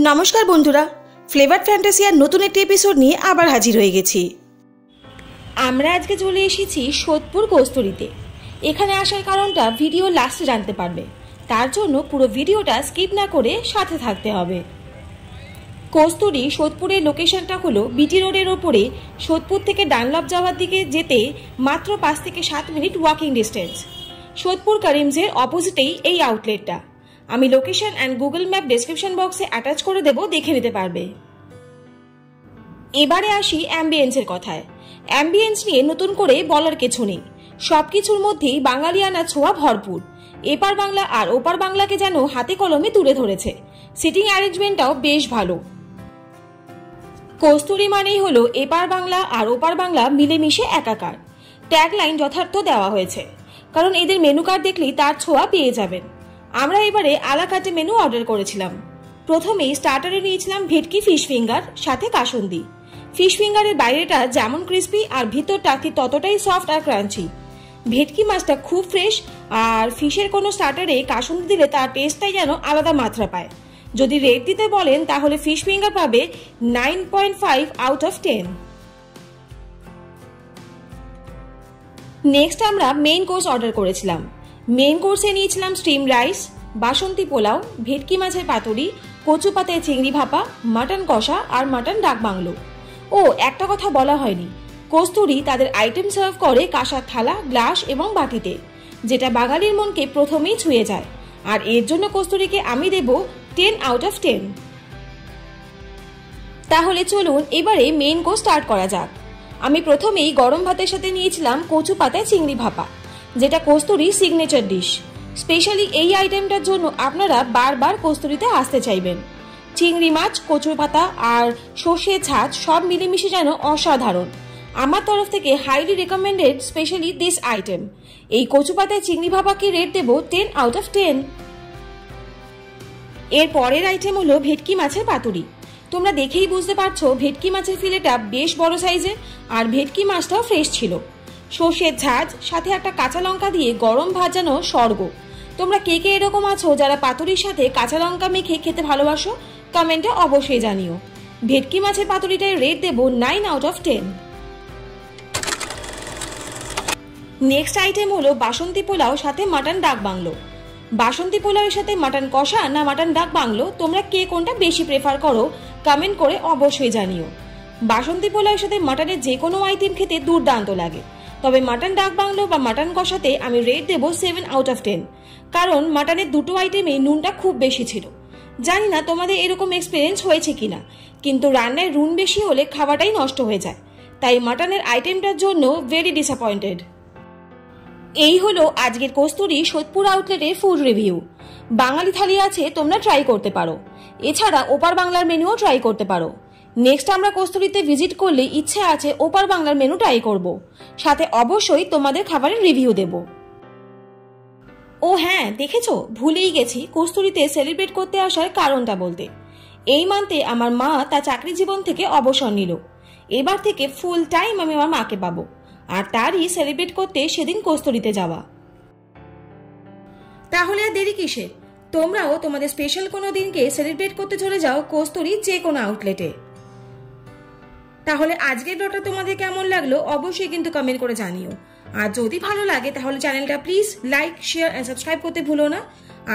নমস্কার বন্ধুরা, ফ্লেভার ফ্যান্টাসিয়ার নতুন একটি এপিসোড নিয়ে আবার হাজির হয়ে গেছি। আমরা আজকে চলে এসেছি সোদপুর কস্তুরীতে। এখানে আসার কারণটা ভিডিও লাস্টে জানতে পারবে, তার জন্য পুরো ভিডিওটা স্কিপ না করে সাথে থাকতে হবে। কস্তুরী সোদপুরের লোকেশনটা হলো বিটি রোডের ওপরে সোদপুর থেকে ডানলপ যাওয়ার দিকে যেতে মাত্র 5 থেকে 7 মিনিট ওয়াকিং ডিস্টেন্স। সোদপুর করিমসের অপোজিটেই এই আউটলেটটা। আমি location and Google map description বক্সে অ্যাটাচ করে দেব, দেখে নিতে পারবে। এবারে আসি অ্যাম্বিয়েন্সের কথায়। অ্যাম্বিয়েন্স নিয়ে নতুন করে বলার কিছু নেই, সবকিছুর মধ্যেই বাঙালিয়ানা ছোঁয়া ভরপুর। এপার বাংলা আর ওপার বাংলাকে যেন হাতে কলমে তুলে ধরেছে। সিটিং অ্যারেঞ্জমেন্টটাও বেশ ভালো। কস্তুরী মানেই হলো এপার বাংলা আর ওপার বাংলা মিলেমিশে একাকার। ট্যাগলাইন যথার্থ দেওয়া হয়েছে, কারণ এদের মেনু কার্ড দেখলেই তার ছোঁয়া পেয়ে যাবেন। আমরা এবারে আলাকাটে মেনু অর্ডার করেছিলাম। প্রথমেই স্টার্টারে নিয়েছিলাম ভেটকি ফিশ ফিঙ্গার সাথে কাসুন্দি। ফিশ ফিঙ্গারের বাইরেটা যেমন ক্রিস্পি আর ভিতরটা ঠিক ততটাই সফট আর ক্রাঞ্চি। ভেটকি মাছটা খুব ফ্রেশ, আর ফিশের কোনো স্টার্টারে কাসুন্দি দিলে তার টেস্টটাই যেন আলাদা মাত্রা পায়। যদি রেট দিতে বলেন তাহলে ফিশ ফিঙ্গার পাবে 9.5 আউট অফ 10। নেক্সট আমরা মেইন কোর্স অর্ডার করেছিলাম। মেইন কোর্সে নিয়েছিলাম স্টিম রাইস, বাসন্তী পোলাও, ভেটকি মাছের পাতুরি, কচু পাতায় চিংড়ি ভাপা, মাটন কষা আর মাটন ডাক বাংলো। ও একটা কথা বলা হয়নি, কস্তুরী তাদের আইটেম সার্ভ করে কাঁসার থালা, গ্লাস এবং বাটিতে, যেটা বাঙালির মনকে প্রথমেই ছুঁয়ে যায়। আর এর জন্য কস্তুরীকে আমি দেব 10 আউট অফ 10। তাহলে চলুন এবারে মেইন কোর্স স্টার্ট করা যাক। আমি প্রথমেই গরম ভাতের সাথে নিয়েছিলাম কচু পাতায় চিংড়ি ভাপা, যেটা কস্তুরী সিগনেচার ডিশ। স্পেশালি এই আইটেমটার জন্য আপনারা বারবার কস্তুরীতে আসতে চাইবেন। চিংড়ি মাছ, কচু পাতা আর সর্ষে ছাঁচ সব মিলেমিশে যেন অসাধারণ। আমার তরফ থেকে highly recommended specially this item. এই কচু পাতায় চিংড়ি ভাপাকে রেট দেব 10 আউট অফ 10। এর পরের আইটেম হলো ভেটকি মাছের পাতুরি। তোমরা দেখেই বুঝতে পারছো ভেটকি মাছের ফিলেটা বেশ বড় সাইজের, আর ভেটকি মাছটাও ফ্রেশ ছিল। সর্ষের ঝাঁজ সাথে একটা কাঁচা লঙ্কা দিয়ে গরম ভাজানো স্বর্গ। তোমরা কে কে এরকম আছো যারা পাতুরির সাথে কাঁচা লঙ্কা মেখে খেতে ভালোবাসো, কমেন্টে অবশ্যই জানিও। ভেটকি মাছের পাতুরিটায় রেট দেব 9 আউট অফ 10। নেক্সট আইটেম হলো বাসন্তী পোলাও সাথে মাটন ডাক বাংলো। বাসন্তী পোলাওয়ের সাথে মাটন কষা না মাটন ডাক বাংলো, তোমরা কে কোনটা বেশি প্রেফার করো কমেন্ট করে অবশ্যই জানিও। বাসন্তী পোলাওয়ের সাথে মাটনের যে কোনো আইটেম খেতে দুর্দান্ত লাগে, তবে মাটন ডাক বাংলো বা মাটন কষাতে আমি রেট দেব 7 আউট অফ 10, কারণ মাটনের দুটো আইটেমে নুনটা খুব বেশি ছিল। জানি না তোমাদের এরকম এক্সপিরিয়েন্স হয়েছে কিনা, কিন্তু রান্নায় নুন বেশি হলে খাওয়াটাই নষ্ট হয়ে যায়। তাই মাটনের আইটেমটার জন্য ভেরি ডিসঅ্যাপয়েন্টেড। এই হলো আজকের কস্তুরী সোদপুর আউটলেটের ফুড রিভিউ। বাঙালি থালি আছে, তোমরা ট্রাই করতে পারো। এছাড়া ওপার বাংলার মেনুও ট্রাই করতে পারো। নেক্সট আমরা কস্তুরীতে ভিজিট করলে ইচ্ছে আছে ওপার বাংলার মেনু ট্রাই করব, সাথে অবশ্যই তোমাদের খাবারের রিভিউ দেব। ও হ্যাঁ, দেখেছো, ভুলেই গেছি কস্তুরীতে সেলিব্রেট করতে আসার কারণটা বলতে। এই মান্থে আমার মা তার চাকরি জীবন থেকে অবসর নিল। এবার থেকে ফুল টাইম আমি আমার মাকে পাবো, আর তারই সেলিব্রেট করতে সেদিন কস্তুরীতে যাওয়া। তাহলে আর দেরি কিসের, তোমরাও তোমাদের স্পেশাল কোনো দিনকে সেলিব্রেট করতে চলে যাও কস্তুরীর যে কোনো আউটলেটে। তাহলে আজকের ব্লগটা তোমাদের কেমন লাগলো অবশ্যই কিন্তু কমেন্ট করে জানিও। আর যদি ভালো লাগে তাহলে চ্যানেলটা please like, share and subscribe করতে ভুলো না।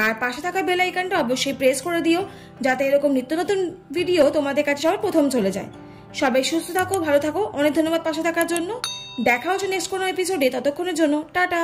আর পাশে থাকা বেল আইকনটা অবশ্যই প্রেস করে দিও, যাতে এরকম নিত্য নতুন ভিডিও তোমাদের কাছে সবার প্রথম চলে যায়। সবাই সুস্থ থাকো, ভালো থাকো। অনেক ধন্যবাদ পাশে থাকার জন্য। দেখা হচ্ছে নেক্সট কোনো এপিসোডে, ততক্ষণের জন্য টাটা।